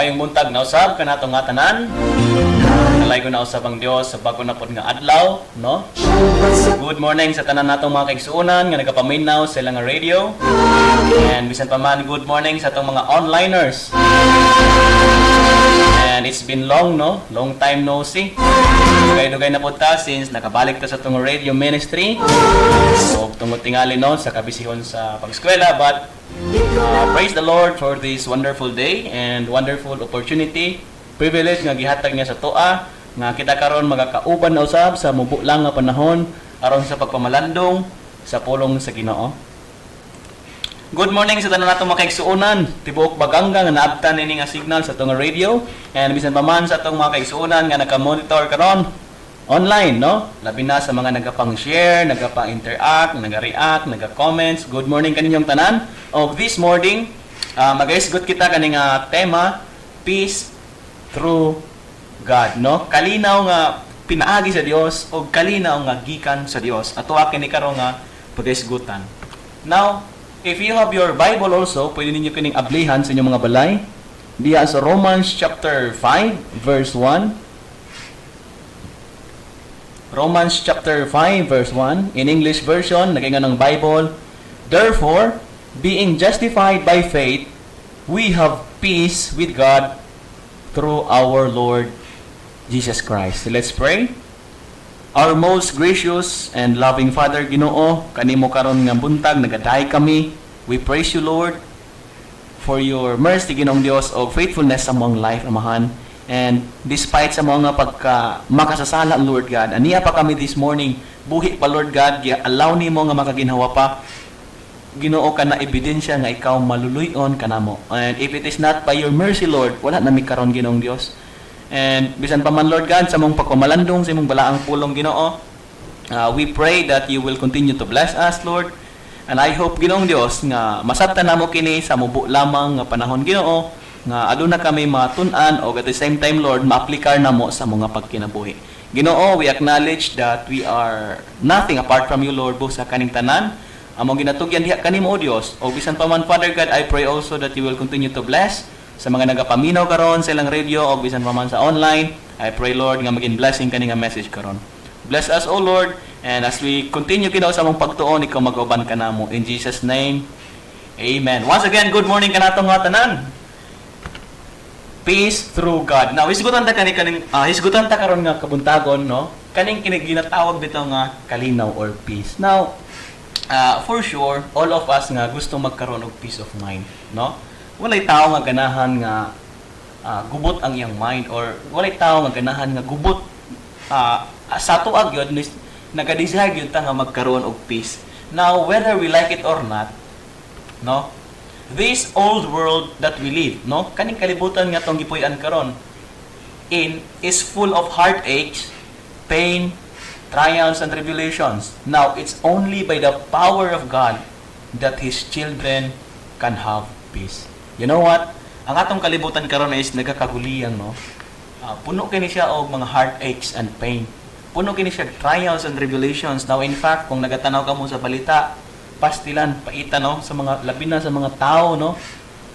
Mayong buntag na usab kanatong nga tanan. Nalay ko na usab ang Dios sa bago na pod nga adlaw, no? Good morning sa tanan natong mga kaigsuonan nga nagapaminaw sa ilang nga radio. And bisan pa man good morning sa atong mga onliners. And it's been long, no? Long time no see. Dugay-dugay na po ta since nakabalik ta sa atong radio ministry. So tungod tingali no sa kabisihon sa pag-eskwela, but praise the Lord for this wonderful day and wonderful opportunity, privilege nga gihatag niya sa toa nga kita karon magakauban na usab sa mubo lang nga panahon aron sa pagpamalandong sa pulong sa Ginoo. Good morning sa tanan natong mga kaigsuonan, tibuok Baganga nga naabtan ini nga signal sa atong radio, and bisan pa man sa atong mga kaigsuonan nga naka-monitor karon online, no? Labi na sa mga nagapang-share, nagapang-interact, nag-react, nag-comments. Good morning kaninyong tanan. Of this morning, mag-isgot kita kaning tema, Peace Through God, no? Kalinaw nga pinaagi sa Dios o kalinaw nga gikan sa Dios. Ato kini karon nga pag-isgutan. Now, if you have your Bible also, pwede ninyo kining ablihan sa inyong mga balay. Diya sa Romans chapter 5 verse 1. Romans chapter 5 verse 1 in English version, nagaingan ng Bible. Therefore, being justified by faith, we have peace with God through our Lord Jesus Christ. So let's pray. Our most gracious and loving Father Ginoo, kanimo karon nga buntag nagaday kami. We praise you, Lord, for your mercy, Ginoong Dios, o faithfulness among life, Amahan. And despite sa mga makasasala, Lord God, aniya pa kami this morning, buhi pa, Lord God, allow ni mo nga makaginhawa pa, Ginoo ka na ebidensya nga ikaw maluluyon ka na mo. And if it is not by your mercy, Lord, wala na mi karon, Ginoong Dios. And bisan pa man, Lord God, sa mong pagpamalandong, sa mong balaang pulong, Ginoo, we pray that you will continue to bless us, Lord. And I hope, Ginoong Dios, nga masabtan na mo kini sa mubo lamang nga panahon, Ginoo, nga aduna kami matun-an o at the same time, Lord, maaplikar na mo sa mga pagkinabuhi. Ginoo, we acknowledge that we are nothing apart from you, Lord, busa kaning tanan. Among ginatugyan diha kanimo, O Dios. O bisan pa man, Father God, I pray also that you will continue to bless sa mga nagapaminaw karon sa ilang radio o bisan pa man sa online. I pray, Lord, nga maging blessing kani nga message karon. Bless us, O Lord, and as we continue kinaw sa among pagtuon, ikaw mag-uban kanamo. In Jesus' name, Amen. Once again, good morning kanatong nga tanan. Peace through God. Now, hisgutan ta karon nga kabuntagon, no? Kaning ginatawag bitaw nga kalinaw or peace. Now, for sure, all of us nga gusto magkaroon og peace of mind, no? Walay tao nga ganahan nga gubot ang iyang mind, or walay tao nga ganahan nga gubot sa tuag yun, naga-desire yun ta nga magkaroon og peace. Now, whether we like it or not, no? This old world that we live, no? Kaning kalibutan nga tong gipuy-an karon is full of heartaches, pain, trials and tribulations. Now, it's only by the power of God that His children can have peace. You know what? Ang atong kalibutan karon is nagakaguliyang, no? Puno kini siya og mga heartaches and pain. Puno kini siya trials and tribulations. Now, in fact, kung nagatanaw ka mo sa balita, pastilan, paita, no, sa mga labi na sa mga tao, no,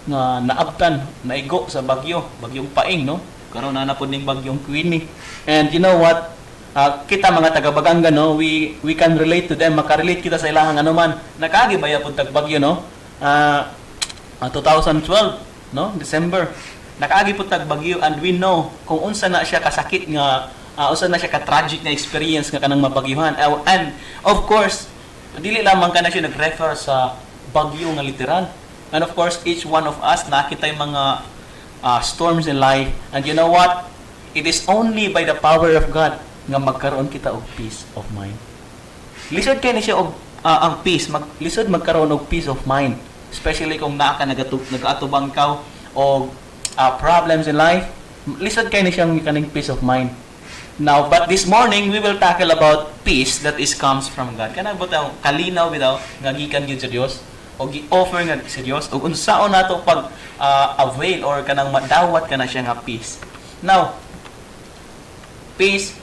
nga naabtan, naigo sa bagyong Paing, no, karon na napod ning bagyong Queenie. And you know what, kita mga taga-Baganga, no, we can relate to them, makarelate kita sa ilang anuman. Nakaagi ba yapon tag bagyo, no, 2012, no, December, nakaagi po tag bagyo, and we know kung unsa na siya kasakit nga, unsa na siya ka-tragic na experience nga kanang mabagyuhan. And of course, dili lamang ka na siya nag-refer sa bagyo nga literal. And of course, each one of us nakita yung mga storms in life. And you know what? It is only by the power of God nga magkaroon kita og peace of mind. Lisod kay ni siya og ang peace, lisod magkaroon og peace of mind. Especially kung naa ka nag-atubang ka og problems in life, lisod kay ni siyang kaning peace of mind. Now, but this morning, we will tackle about peace that comes from God. Kana bitaw kalinaw bitaw nga gikan gyud sa Dios o gi-offer nga sa Dios ug unsaon nato pag avail or kanang madawat kana siya nga peace. Now, peace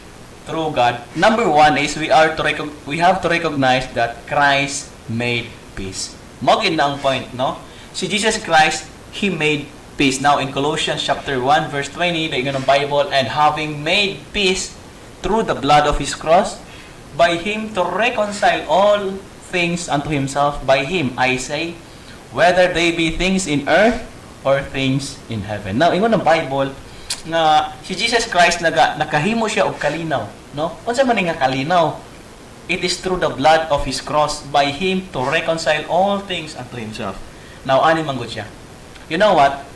through God. Number one is we have to recognize that Christ made peace. Mo gid na ang point, no? Si Jesus Christ, He made peace. Now, in Colossians chapter 1, verse 20, the ng Bible, and having made peace through the blood of His cross, by Him to reconcile all things unto Himself. By Him, I say, whether they be things in earth or things in heaven. Now, ingon ng Bible, nga si Jesus Christ nakahimo siya og kalinaw, no? Unsa man nga kalinaw? It is through the blood of His cross, by Him to reconcile all things unto Himself. Now, ani man gud siya. You know what?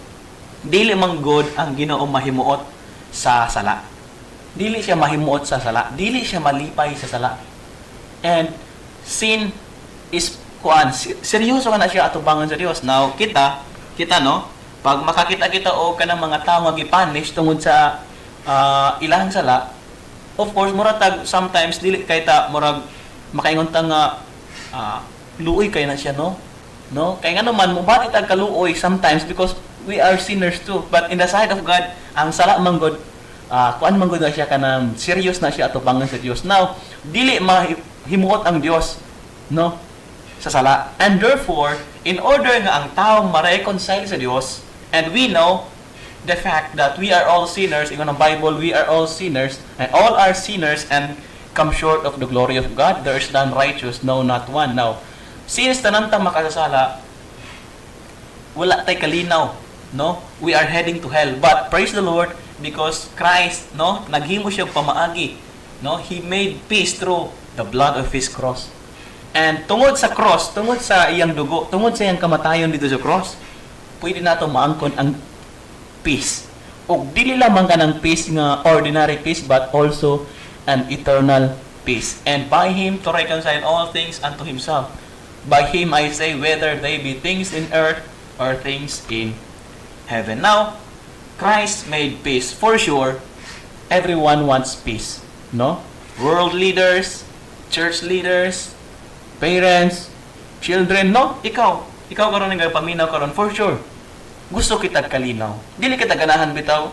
Dili man gud ang Ginoo mahimuot sa sala. Dili siya mahimuot sa sala. Dili siya malipay sa sala. And sin is seryoso ka na siya atubangan sa Dios. Now, kita no, pag makakita kita o kanang mga tao nga gipunish tungod sa ilahang sala, of course, muratag sometimes dili kay ta murag makaingon ta nga luoy kay na siya, no? No? Kaya nga naman, mubati tag kaluoy sometimes because we are sinners too. But in the sight of God, ang sala man God, kuan man God na siya kanang serious na siya atubangan sa Dios. Now, dili mahimuot ang Dios, no? Sa sala. And therefore, in order nga ang tao ma-reconcile sa Dios, and we know the fact that we are all sinners, ingon ang Bible, we are all sinners, and all are sinners and come short of the glory of God. There is none righteous, no, not one. Now, since tanantang makasasala, wala tay kalinaw, no? We are heading to hell. But praise the Lord, because Christ, no, naghimo siya pamaagi, no? He made peace through the blood of His cross. And tungod sa cross, tungod sa iyang dugo, tungod sa iyang kamatayon dito sa cross, pwede nato maangkon ang peace. O dili lamang ka ng peace nga ordinary peace, but also an eternal peace. And by Him to reconcile all things unto Himself. By Him, I say, whether they be things in earth or things in heaven. Now, Christ made peace. For sure, everyone wants peace. No? World leaders, church leaders, parents, children, no? Ikaw karon nga paminaw karon, for sure. Gusto kita kalinaw. Dili kita ganahan bitaw.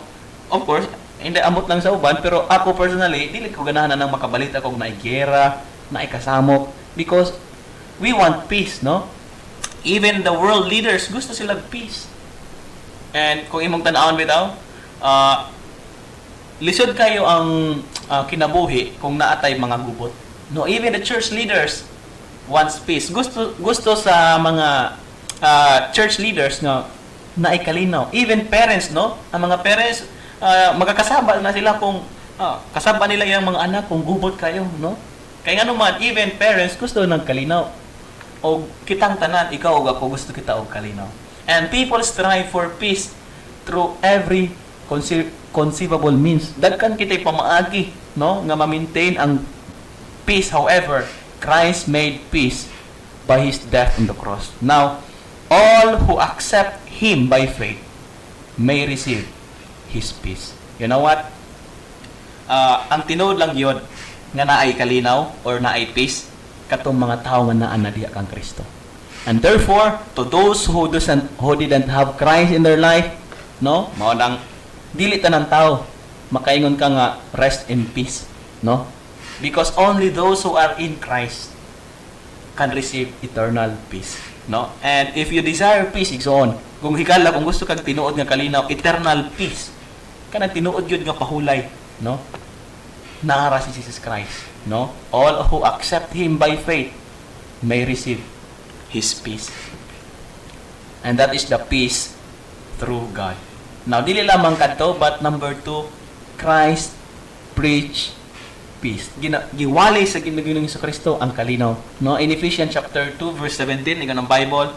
Of course, hindi amot lang sa uban, pero ako personally, dili ko ganahan nang makabalita kog naay giyera, naay kasamok, because we want peace, no? Even the world leaders, gusto sila peace. And kung imong tan-awon bitaw, lisod kayo ang kinabuhi kung naatay mga gubot. No, even the church leaders wants peace. Gusto sa mga church leaders na naikalinaw. Even parents, no? Ang mga parents, magkakasaba na sila kung kasaba nila yung mga anak kung gubot kayo, no? Kaya nga naman, even parents gusto ng kalinaw. O kitang tanan, ikaw o ako gusto kita og kalinaw. And people strive for peace through every conceivable means. Dagkan kita'y pamaagi, no? Nga ma-maintain ang peace. However, Christ made peace by His death on the cross. Now, all who accept Him by faith may receive His peace. You know what? Ang tinuod lang yun nga naay kalinaw or naay peace katong mga tao nga naa na diha kang Kristo. And therefore, to those who didn't have Christ in their life, no? Mao nang dili tanang tao makaingon ka nga rest in peace, no? Because only those who are in Christ can receive eternal peace, no? And if you desire peace, igsoon. Kung hikala, kung gusto kang tinuod nga kalinaw, eternal peace, kana tinuod yun nga pahulay, no? Naara si Jesus Christ, no? All who accept Him by faith may receive His peace. And that is the peace through God. Now, dili lamang kadto, but number 2, Christ preach peace. Giwalay sa Ginoong Kristo ang kalinaw, no? In Ephesians chapter 2 verse 17 ng Bible,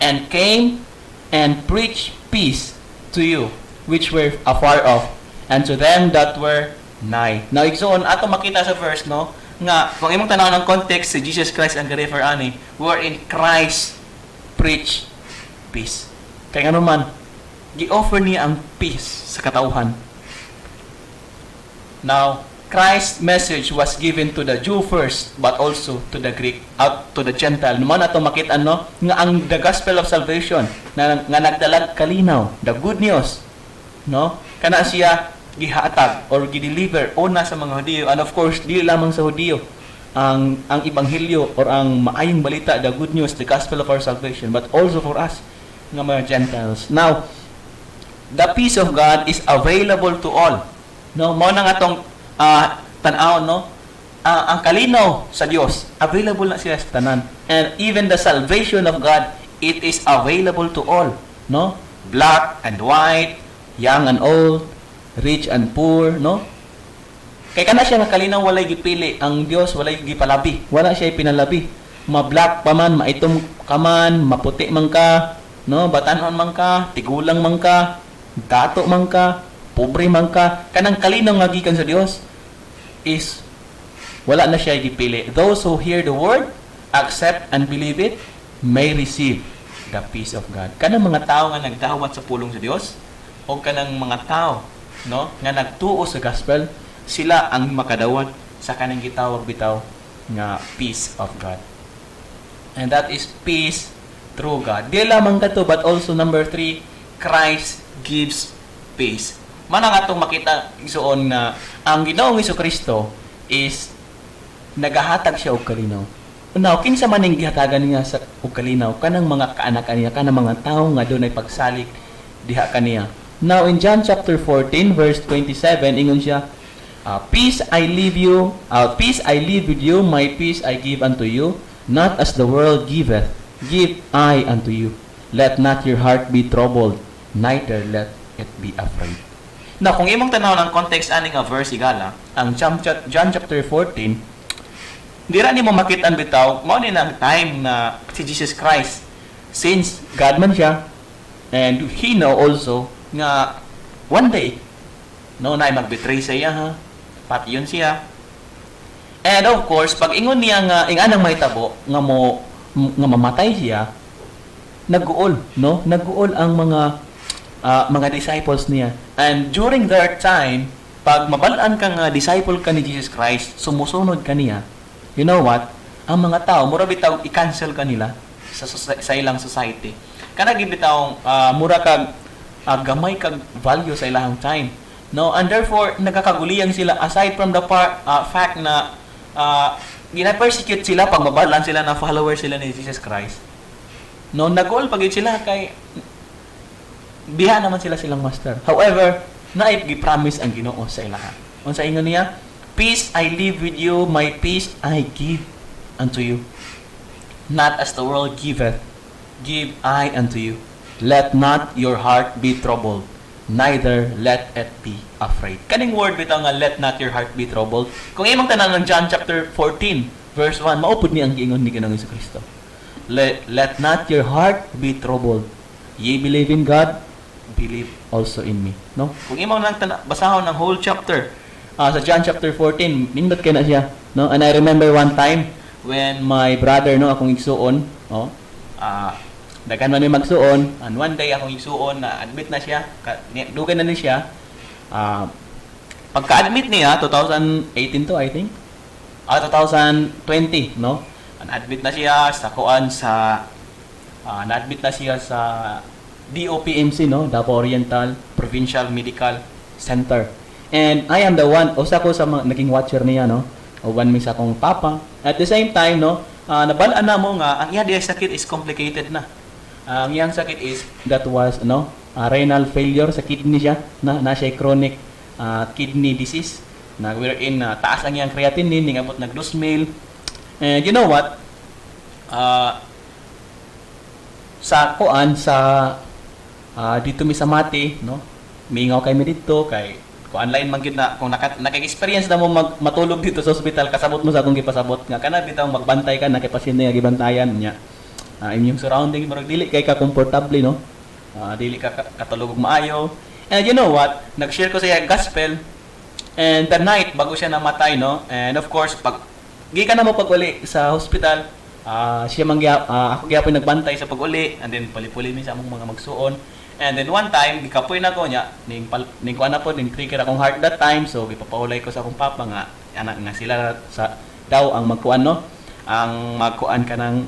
and came and preached peace to you which were afar off, and to them that were nigh. Now, igsoon ato makita sa verse, no, nga kung imong tanaw ng context, si Jesus Christ ang refer ani, wherein Christ preach peace. Kaya nga naman, gi-offer niya ang peace sa katauhan. Now, Christ's message was given to the Jew first, but also to the Greek, out to the Gentile. Naman ato makita, no, nga ang the gospel of salvation nga nagdalag kalinaw, the good news, no, kana siya gihatag or gideliver una sa mga Hudiyo, and of course dili lamang sa Hudiyo ang ebanghelyo or ang maayong balita, the good news, the gospel of our salvation, but also for us nga mga Gentiles. Now, the peace of God is available to all. No, mo na nga tong tan-aw, no? Ang kalinaw sa Dios, available na siya sa tanan. And even the salvation of God, it is available to all, no? Black and white, young and old, rich and poor, no? Kay kana siya nga kalinaw, walay gipili. Ang Dios walay gipalabi. Wala siya pinalabi. Ma-black pa man, maitom ka man, maputi man ka, no? Batanon man ka, tigulang man ka, dato man ka, pobre man ka. Kanang kalinaw nga gikan sa Dios is wala na siya gipili. Those who hear the word, accept and believe it, may receive the peace of God. Kanang mga tao nga nagdawat sa pulong sa Dios, o kanang mga tao, no, nga nagtuo sa gospel, sila ang makadawat sa kanang gitawag bitaw nga peace of God. And that is peace through God. Di lamang kato, but also number 3, Christ gives peace. Mana nga itong makita isuon nga ang Ginoong Hesukristo is nagahatag siya og kalinaw. Now, kinsa man ning gihatagan niya sa og kalinaw kanang mga kaanak niya, kanang mga tawo nga dunay pagsalik diha kaniya. Now in John chapter 14 verse 27 ingon siya, peace I leave with you, my peace I give unto you, not as the world giveth, give I unto you. Let not your heart be troubled, neither let it be afraid. Now, kung imong tanaw ng context ani nga verse igala, ang John chapter 14, dira nimo makita bitaw, mao ni nang time na si Jesus Christ, since God man siya, and he know also nga one day no na mag-betray sa iya, ha, pati yun siya. And of course, pag ingon niya nga inganang mahitabo nga nga mamatay siya, nag-uol, no? Nag-uol ang mga disciples niya. And during their time, pag mabalaan ka nga disciple ka ni Jesus Christ, sumusunod ka niya, you know what? Ang mga tao, mura bitaw i-cancel ka nila sa ilang society. Kana gibitaw mura kag gamay kag value sa ilang time. No, and therefore nagkakaguliyang sila aside from the fact na gina-persecute sila pag mabalaan sila na follower sila ni Jesus Christ. No, nag-all pagid sila kay biha naman silang master. However, naay gi-promise ang Ginoo sa ilaha. Unsa ingon niya? Peace I leave with you, my peace I give unto you. Not as the world giveth, give I unto you. Let not your heart be troubled, neither let it be afraid. Kaning word bitaw nga let not your heart be troubled. Kung imong tanan ng John chapter 14 verse 1, maupod ni ang giingon ni Ginoong Hesukristo. Let not your heart be troubled. Ye believe in God, believe also in me. No? Kung imong nang basahon ng whole chapter sa John chapter 14, nindot kay na siya, no? And I remember one time when my brother, no, akong igsuon, no, daghan man may magsuon, and one day akong igsuon na admit na siya, dugay na ni siya. Pagka-admit niya 2018 to, I think. 2020, no? Admit na siya sa na-admit na siya sa DOPMC, no? Davao Oriental Provincial Medical Center. And I am the one, usa ko sa naging watcher niya, no? Uban mi sa akong papa. At the same time, no, nabalaan na mo nga ang iya diay sakit is complicated na. Ang iyang sakit is that was, no, renal failure sa kidney siya, na siya chronic kidney disease na wherein taas ang iyang creatinine, ningabot nag 2,000. And you know what? Sa dito mi sa Mati, no? Mingaw kay mi dito kay online man gid na kung naka-experience na mo matulog dito sa ospital, kasabot mo sa akong gipasabot nga kana bitaw magbantay ka na kay pasyente nga gibantayan niya. Inyong surrounding murag dili kay ka komportable, no? Dili ka katulog maayo. And you know what? Nag-share ko sa iya gospel, and the night bago siya namatay, no? And of course, pag gikan na mo pag-uli sa hospital, siya ako gyapon nagbantay sa pag-uli, and then pali-puli mi sa among mga magsuon. And then one time, gikapoy na ko niya, ning kuan na po, ning trigger akong heart that time, so gipapaulay ko sa akong papa nga anak nga sila sa daw ang magkuan, no? Ang magkuan kanang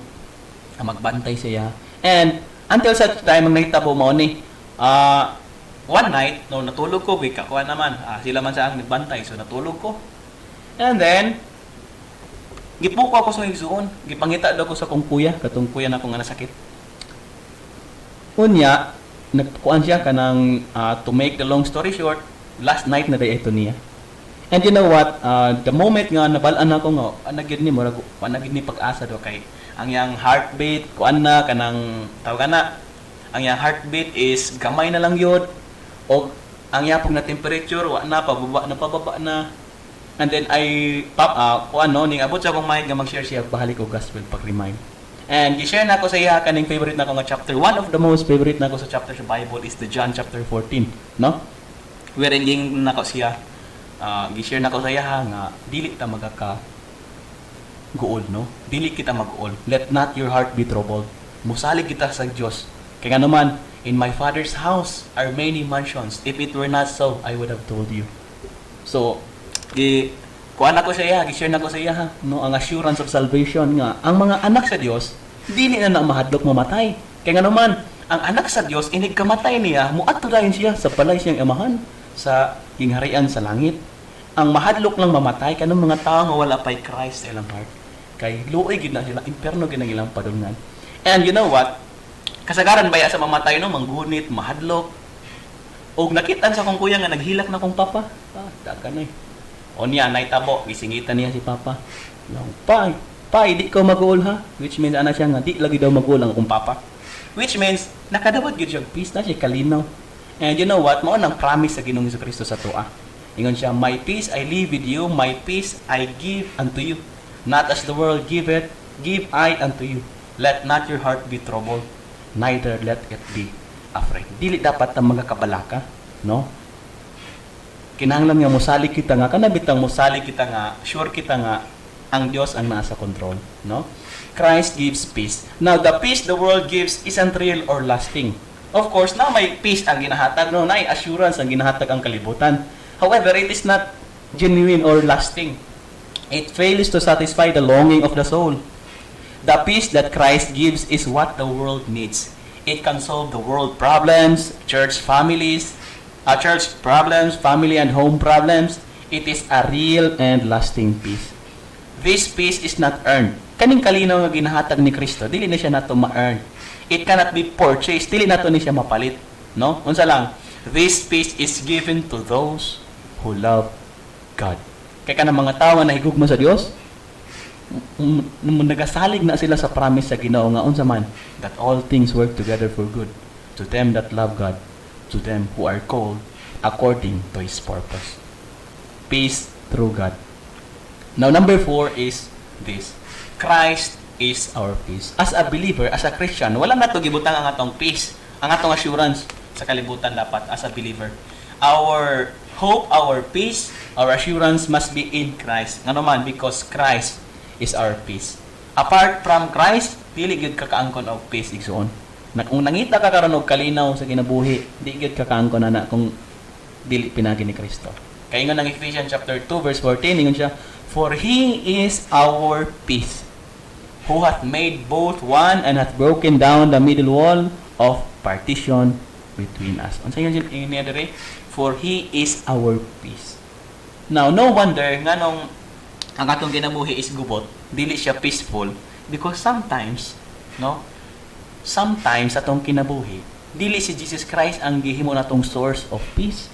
magbantay siya. And until such time ang nahitabo mao ni one night no natulog ko kakuan naman sila man sa ang nagbantay, so natulog ko. And then gipuko ako sa igsuon, gipangita daw ko sa kong kuya, katong kuya na ko nga nasakit. Unya nagkuan siya kanang to make the long story short, last night na day ito niya. And you know what? The moment nga nabalaan ako nga, anagid ni murag anagid ni pag-asa do kay ang yang heartbeat kuan na kanang tawag na ang yang heartbeat is gamay na lang yun o ang yapong na temperature wa na pababa na. And then I kuan no ning abot sa akong mic nga mag-share siya bahalik og gospel pag-remind. And gi-share na ko sa iya kaning favorite na ko nga chapter. One of the most favorite na ko sa chapter sa Bible is the John chapter 14, no? Wherein ging nako siya gi-share na ko sa iya nga dili ta magaka guol, no? Dili kita mag-uol. Let not your heart be troubled. Musalig kita sa Dios. Kaya nga naman, in my Father's house are many mansions. If it were not so, I would have told you. So, kuha na ko sa iya, gi-share na ko sa iya, ha? No, ang assurance of salvation nga, ang mga anak sa Dios, dili na mahadlok mamatay. Kaya nga naman, ang anak sa Dios, inig kamatay niya, muadto dayon siya sa balay siyang amahan, sa gingharian sa langit. Ang mahadlok lang mamatay, kanang mga tao nga wala pa'y Christ sa ilang heart. Kay luoy gid na sila, imperno gid na ilang padulngan. And you know what? Kasagaran baya sa mamatay no, manggunit, mahadlok. Og nakitan sa kong kuya nga naghilak na kong papa. Dagan na. O niya naitabo, gisingitan niya si papa. No, pa, di ko mag-uol ha. Which means ana siya nga di lagi daw mag-uol ang akong papa. Which means nakadawat gyud siya peace na siya kalinaw. And you know what? Mao nang promise sa Ginoong Jesucristo sa tuwa. Ingon siya, my peace I leave with you, my peace I give unto you. Not as the world giveth, give I unto you. Let not your heart be troubled, neither let it be afraid. Dili dapat ta magakabalaka, no? Kinahanglan nga mosalig kita nga kanabitang mosalig kita nga sure kita nga ang Dios ang nasa control, no? Christ gives peace. Now the peace the world gives isn't real or lasting. Of course, now may peace ang ginahatag, no? Nay assurance ang ginahatag ang kalibutan. However, it is not genuine or lasting. It fails to satisfy the longing of the soul. The peace that Christ gives is what the world needs. It can solve the world problems, church families, family and home problems. It is a real and lasting peace. This peace is not earned. Kaning kalinaw nga ginahatag ni Kristo, dili na siya nato ma-earn. It cannot be purchased, dili nato ni siya mapalit, no? Unsa lang, this peace is given to those who love God. Kaya ka ng mga tao na higugma sa Dios, nagasalig na sila sa promise sa Ginoo nga unsa man, that all things work together for good to them that love God, to them who are called according to His purpose. Peace through God. Now, number 4 is this. Christ is our peace. As a believer, as a Christian, wala na to gibutang ang atong peace, ang atong assurance sa kalibutan dapat as a believer. Our hope, our peace, our assurance must be in Christ. Nga naman, because Christ is our peace. Apart from Christ, dili gyud ka kaangkon og peace igsoon. Kung nangita ka karon og kalinaw sa kinabuhi, di gyud ka kaangkon na kung dili pinagi ni Kristo. Kaya nga ng Ephesians chapter 2 verse 14, ingon siya, for He is our peace, who hath made both one and hath broken down the middle wall of partition between us. Unsa yun niya dire? For He is our peace. Now, no wonder nga nung ang atong kinabuhi is gubot, dili siya peaceful, because sometimes, no? Sometimes atong kinabuhi, dili si Jesus Christ ang gihimo natong source of peace.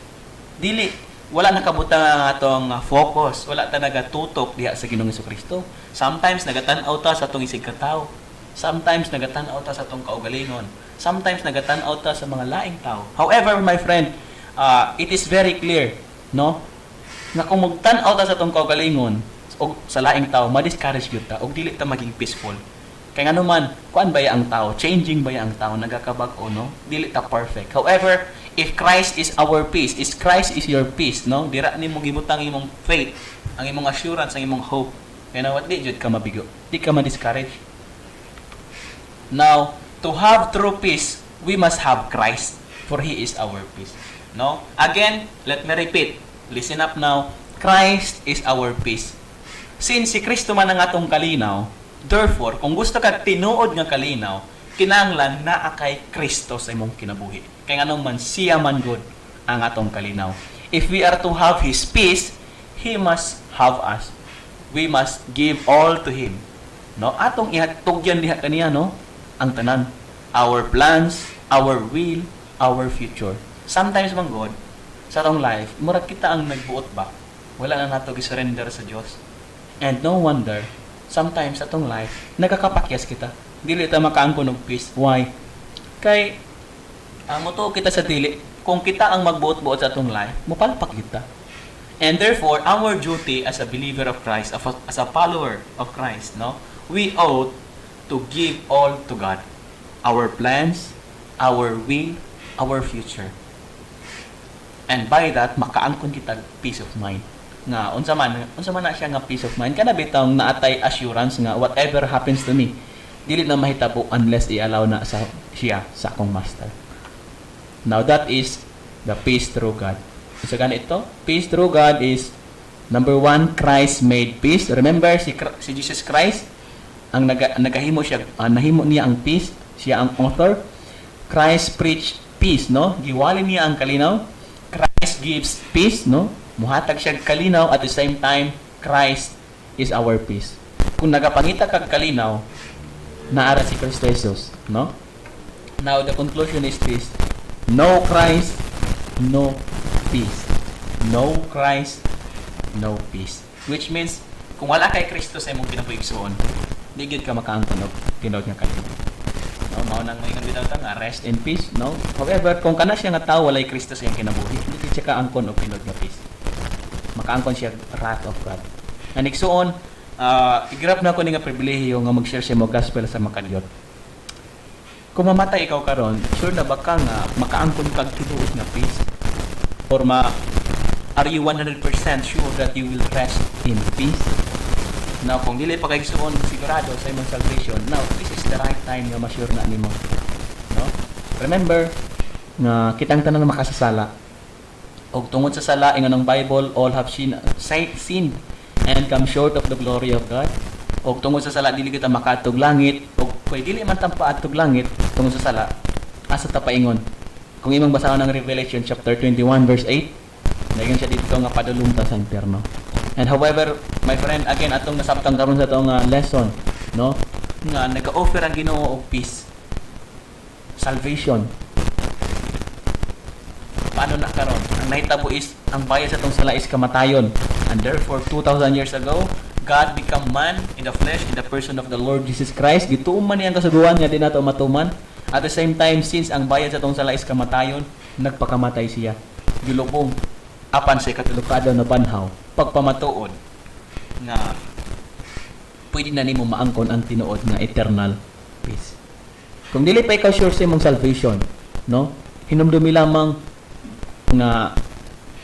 Dili, wala nakabutang ang atong focus, wala ta nagatutok diha sa Ginoong Jesucristo. Sometimes nagatan-aw ta sa atong isig katao. Sometimes nagatan-aw ta sa atong kaugalingon. Sometimes nagatan-aw ta sa mga laing tao. However, my friend, it is very clear, no? Na kung magtan-aw ta sa atong kaugalingon o sa laing tao, ma-discourage gyud ta og dili ta maging peaceful. Kaya nga naman, kuan ba ang tao? Changing ba ang tao? Nagakabag-o, no? Dili ta perfect. However, if Christ is our peace, if Christ is your peace, no? Dira nimo gibutang imong faith, ang imong assurance, ang imong hope. Kaya na what, di jud ka mabigo. Di ka ma-discourage. Now, to have true peace, we must have Christ, for He is our peace. No? Again, let me repeat. Listen up now. Christ is our peace. Since si Kristo man ang atong kalinaw, therefore, kung gusto ka tinuod nga kalinaw, kinahanglan naa kay Kristo sa imong kinabuhi. Kaya nga man siya man good ang atong kalinaw. If we are to have His peace, He must have us. We must give all to Him. No? Atong ihatugyan diha kaniya, no? Ang tanan. Our plans, our will, our future. Sometimes man God, sa atong life, murag kita ang nagbuot ba? Wala na nato gi-surrender sa Dios. And no wonder, sometimes sa atong life, nagkakapakyas kita. Dili ta makaangkon og peace. Why? Kay moto kita sa dili, kung kita ang magbuot-buot sa atong life, mupalpak kita. And therefore, our duty as a believer of Christ, as a follower of Christ, no, we ought to give all to God. Our plans, our will, our future. And by that, makaangkon kita peace of mind. Nga, unsa man na siya nga peace of mind, kana bitawng naatay assurance nga whatever happens to me, dili na mahitabo unless i-allow na siya sa akong master. Now, that is the peace through God. So, ganito, peace through God is, number 1, Christ made peace. Remember, si Jesus Christ, ang nagahimo siya, nahimo niya ang peace, siya ang author. Christ preached peace, no? Giwali niya ang kalinaw. Christ gives peace, no? Muhatag siya kalinaw, at the same time, Christ is our peace. Kung nagapangita kag kalinaw, naara si Kristo Jesus, no? Now, the conclusion is this: no Christ, no peace. No Christ, no peace. Which means, kung wala kay Kristo sa imong kinabuhigsoon, di gid ka makaangkon og tinod nga kalinaw. No, mao nang moingon bitaw ta nga rest in peace, no? However, kung kana siya nga tawo walay Kristo sa iyang kinabuhi, di gid siya kaangkon og tinod nga peace. Makaangkon siya wrath of God. Ang igsuon, igrab na ko ni nga pribilehiyo nga mag-share sa mo gospel sa makadyot. Kung mamatay ikaw karon, sure na ba ka nga makaangkon kag tinuod nga peace? Or are you 100% sure that you will rest in peace? Now, kung dili pa kay igsuon sigurado sa imong salvation, now this is the right time nga ma-sure na nimo. No? Remember nga kitang tanan makasasala. Og tungod sa sala ingon ng Bible, all have sinned and come short of the glory of God. Og tungod sa sala dili kita makaadtog langit, og kay dili man tampa adtog langit tungod sa sala, asa ta paingon? Kung imong basahon ng Revelation chapter 21 verse 8, nayon siya dito nga padulong ta sa impierno. And however, my friend, again atong nasabtang karon sa atong lesson, no? Nga nag-offer ang Ginoo og peace. Salvation. Paano na karon? Ang nahitabo is ang bayad sa atong sala is kamatayon. And therefore 2000 years ago, God become man in the flesh, in the person of the Lord Jesus Christ. Gituon man niyang kasuguan nga di nato matuman. At the same time, since ang bayad sa atong sala is kamatayon, nagpakamatay siya. Gilubong apan sa katulukado na banhaw, pagpamatuod nga pwede na nimo maangkon ang tinuod nga eternal peace. Kung dili pa ikaw sure sa imong salvation, no? Hinumdumi lamang nga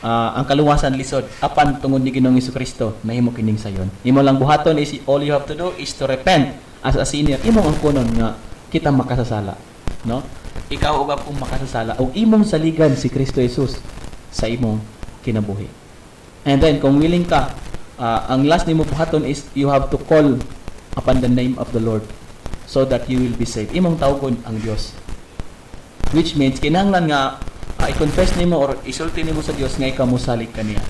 ang kaluwasan lisod apan tungod ni Ginoong Jesucristo nahimo kining sayon. Imo lang buhaton is all you have to do is to repent as a sinner. Imong angkonon nga kita makasasala, no? Ikaw ug akong makasasala o imong saligan si Kristo Jesus sa imong kinabuhi. And then kung willing ka, ang last nimo buhaton is you have to call upon the name of the Lord so that you will be saved. Imong tawgon ang Dios. Which means kinahanglan nga i-confess nimo or isulti nimo sa Dios nga ikaw mosalig kaniya.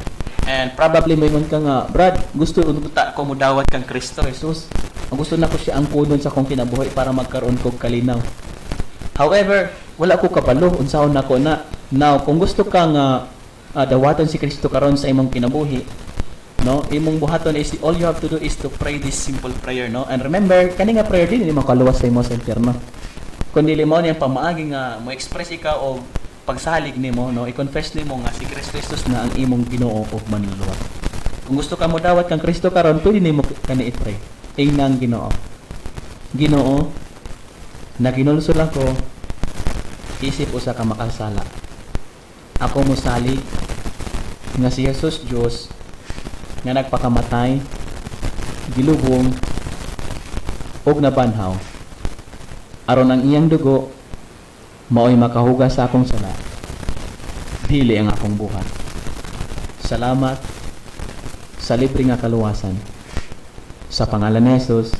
And probably maygon ka nga, Brad, gusto unta ko mudawat kang Kristo Jesus. Ang gusto na ko siya angkonon sa akong kinabuhi para magkaroon kog kalinaw. However, wala ko kabalo unsahon nako na. Now, kung gusto ka nga dawaton si Kristo karon sa imong kinabuhi, no? Imong buhaton is all you have to do is to pray this simple prayer, no? And remember, kani nga prayer din mo kaluwas sa imo sa impierno. Kun dili mo niyang pamaagi nga mo express ikaw og pagsalig nimo, no? I-confess nimo nga si Kristo Jesus na ang imong Ginoo ug manluluwas. Kung gusto ka mo dawat kang Kristo karon, pwede nimo kani i-pray. Inang Ginoo. Ginoo, naginulsol ako isip usa ka makasala. Ako mosalig nga si Jesus Dios nga nagpakamatay, gilubong ug nabanhaw aron ang iyang dugo mao'y makahugas sa akong sala, dili ang akong buhat. Salamat sa libre nga kaluwasan. Sa pangalan ni Jesus.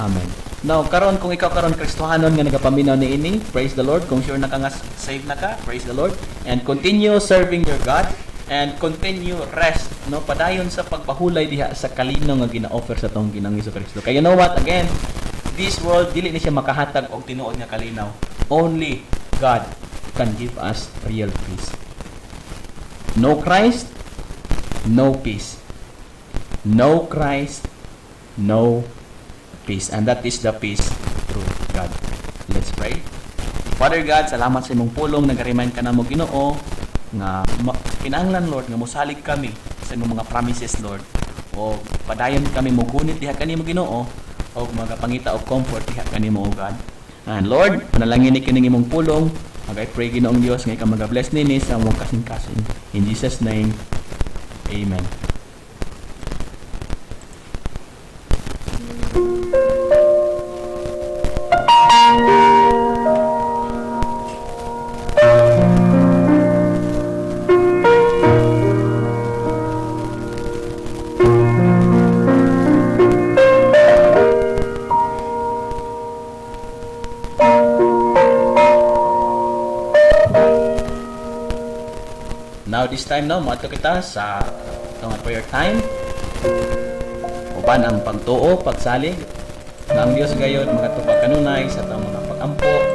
Amen. Now, karon kung ikaw karon Kristohanon nga nagapaminaw ni ini, praise the Lord. Kung sure na ka nga save na ka, praise the Lord. And continue serving your God and continue rest, no? Padayon sa pagpahulay diha sa kalinaw nga gina-offer sa tong Ginoong Jesucristo. Kaya you know what? Again, this world dili ni siya makahatag og tinuod nga kalinaw. Only God can give us real peace. No Christ, no peace. No Christ, no peace. And that is the peace through God. Let's pray. Father God, salamat sa imong pulong. Nag-remind ka na mo, Ginoo, nga kinahanglan, Lord, nga mosalig kami sa imong mga promises, Lord. O padayon kami mo gunit diha kanimo, Ginoo, o mga pangita o comfort diha kanimo, O God. And Lord, panalangin ni kining imong pulong. I pray, Ginoong Dios, nga ikaw mag-bless nini sa among kasing-kasing. In Jesus' name, Amen. Now this time no, maadto kita sa itong prayer time. Uban ang pagtuo, pagsalig. Nga ang Dios gayud magatupag kanunay sa itong mga pag-ampo